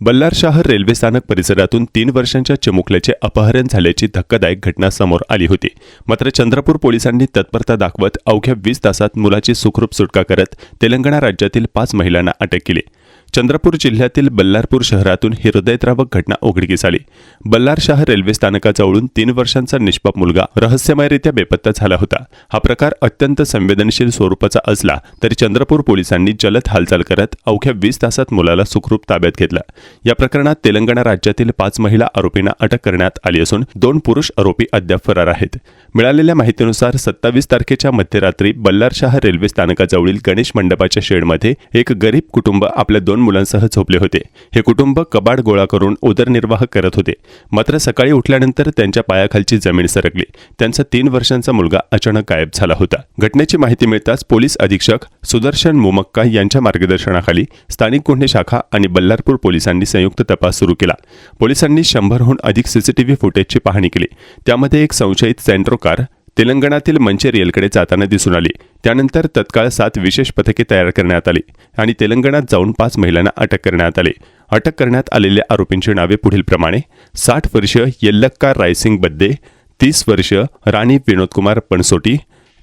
बल्लार शहर रेल्वे स्थानक परिसरातून 3 वर्षांच्या चिमुकल्याचे अपहरण झाल्याची धक्कादायक घटना समोर आली होती। मात्र चंद्रपूर पोलिसांनी तत्परता दाखवत अवघ्या 20 तासात मुलाची सुखरूप सुटका करत तेलंगणा राज्यातील 5 महिलांना अटक केली। चंद्रपूर जिल्ह्यातील बल्लारपूर शहरातून ही हृदयद्रावक घटना उघडकीस आली। बल्लार शहर रेल्वे स्थानकाजवळून 3 वर्षांचा निष्पाप मुलगा रहस्यमयरित्या बेपत्ता झाला होता। हा प्रकार अत्यंत संवेदनशील स्वरूपाचा असला तरी चंद्रपूर पोलिसांनी जलद हालचाल करत अवघ्या 20 तासात मुलाला सुखरूप ताब्यात घेतलं। या प्रकरणात तेलंगणा राज्यातील 5 महिला आरोपींना अटक करण्यात आली असून 2 पुरुष आरोपी अद्याप फरार आहेत। मिळालेल्या माहितीनुसार 27 तारखेच्या मध्यरात्री बल्लार शहर रेल्वे स्थानकाजवळील गणेश मंडपाच्या शेडमध्ये एक गरीब कुटुंब आपल्या 2 मुलांसह झोपले होते। हे कुटुंब कबाड गोळा करून उदरनिर्वाह करत होते। मात्र सकाळी उठल्यानंतर त्यांच्या पायाखालची जमीन सरकली। त्यांचा 3 वर्षांचा मुलगा अचानक गायब झाला होता। घटनेची माहिती मिळताच पोलीस अधीक्षक सुदर्शन मोमक्का यांच्या मार्गदर्शनाखाली स्थानिक गुन्हे शाखा आणि बल्लारपूर पोलिसांनी संयुक्त तपास सुरू केला। पोलिसांनी 100हून अधिक सीसीटीव्ही फुटेजची पाहणी केली। त्यामध्ये एक संशयित सेंट्रो कार तेलंगणातील मंचेरियलकडे जाताना दिसून आली। त्यानंतर तत्काळ 7 विशेष पथके तयार करण्यात आली आणि तेलंगणात जाऊन 5 महिलांना अटक करण्यात आली। अटक करण्यात आलेल्या आरोपींची नावे पुढीलप्रमाणे: 60 वर्षीय येल्लक्का रायसिंग बद्दे, 30 वर्षीय राणी विनोदकुमार पणसोटी,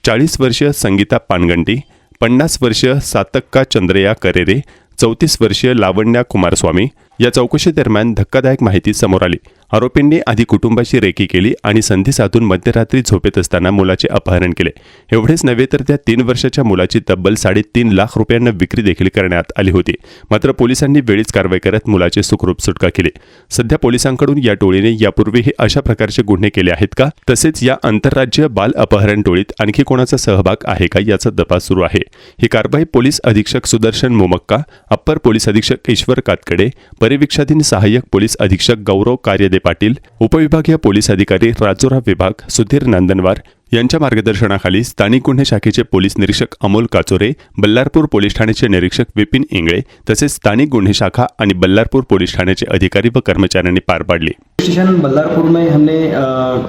40 वर्षीय संगीता पानगंटी, 50 वर्षीय सातक्का चंद्रया करेरे, 34 वर्षीय लावण्या कुमारस्वामी। या चौकशी दरम्यान धक्कादायक माहिती समोर आली। आरोपींनी आधी कुटुंबाची रेकी केली आणि संधी साधून मध्यरात्री झोपेत असताना मुलाचे अपहरण केले। एवढेच नव्हे तर त्या 3 वर्षाच्या मुलाची तब्बल 3.5 लाख रुपयांना विक्री देखील करण्यात आली होती। मात्र पोलिसांनी वेळीच कारवाई करत मुलाची सुखरूप सुटका केली। सध्या पोलिसांकडून या टोळीने यापूर्वीही अशा प्रकारचे गुन्हे केले आहेत का, तसेच या आंतरराज्यीय बाल अपहरण टोळीत आणखी कोणाचा सहभाग आहे का याचा तपास सुरू आहे। ही कारवाई पोलीस अधीक्षक सुदर्शन मोमक्का, अप्पर पोलीस अधीक्षक ईश्वर कातकडे, परिवीक्षाधीन सहाय्यक पोलीस अधीक्षक गौरव कार्यदे पाटील, उपविभागीय पोलीस अधिकारी राजोरा विभाग सुधीर नंदनवार यांच्या मार्गदर्शनाखाली स्थानिक गुन्हे शाखेचे पोलीस निरीक्षक अमोल काचोरे, बल्लारपूर पोलीस ठाण्याचे निरीक्षक विपिन इंगळे तसेच स्थानिक गुन्हे शाखा आणि बल्लारपूर पोलीस ठाण्याचे अधिकारी व कर्मचाऱ्यांनी पार पाडली। स्टेशन बल्लारपुर में हमने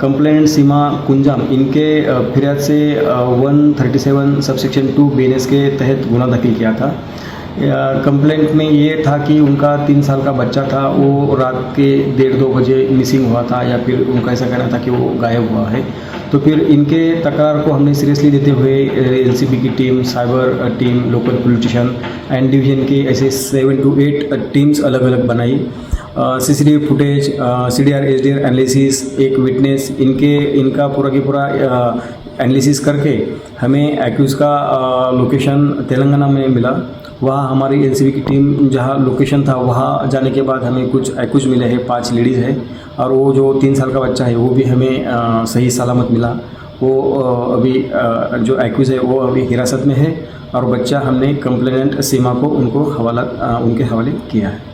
कंप्लेंट सीमा कुंजाम इनके फिरियाद से 137 सबसेक्शन 2 BNS के तहत गुना दाखिल किया था। कंप्लेंट में ये था कि उनका 3 साल का बच्चा था, वो रात के 1:30-2 बजे मिसिंग हुआ था या फिर उनका ऐसा कहना था कि वो गायब हुआ है। तो फिर इनके तकरार को हमने सीरियसली लेते हुए LCB की team, cyber team, local police station end division की ऐसे 7 to 8 टीम्स अलग अलग बनाई। CCTV footage, CDR SDR analysis, एक विटनेस, इनका पूरा की पूरा एनालिसिस करके हमें एक्यूज़ का लोकेशन तेलंगाना में मिला। वहाँ हमारी LCB की टीम जहाँ लोकेशन था वहाँ जाने के बाद हमें कुछ एक्यूज़ मिले हैं, 5 लेडीज़ है और वो जो 3 साल का बच्चा है वो भी हमें सही सलामत मिला। वो अभी जो एक्यूज़ है वो अभी हिरासत में है और बच्चा हमने कंप्लेनेंट सीमा को उनके हवाले किया है।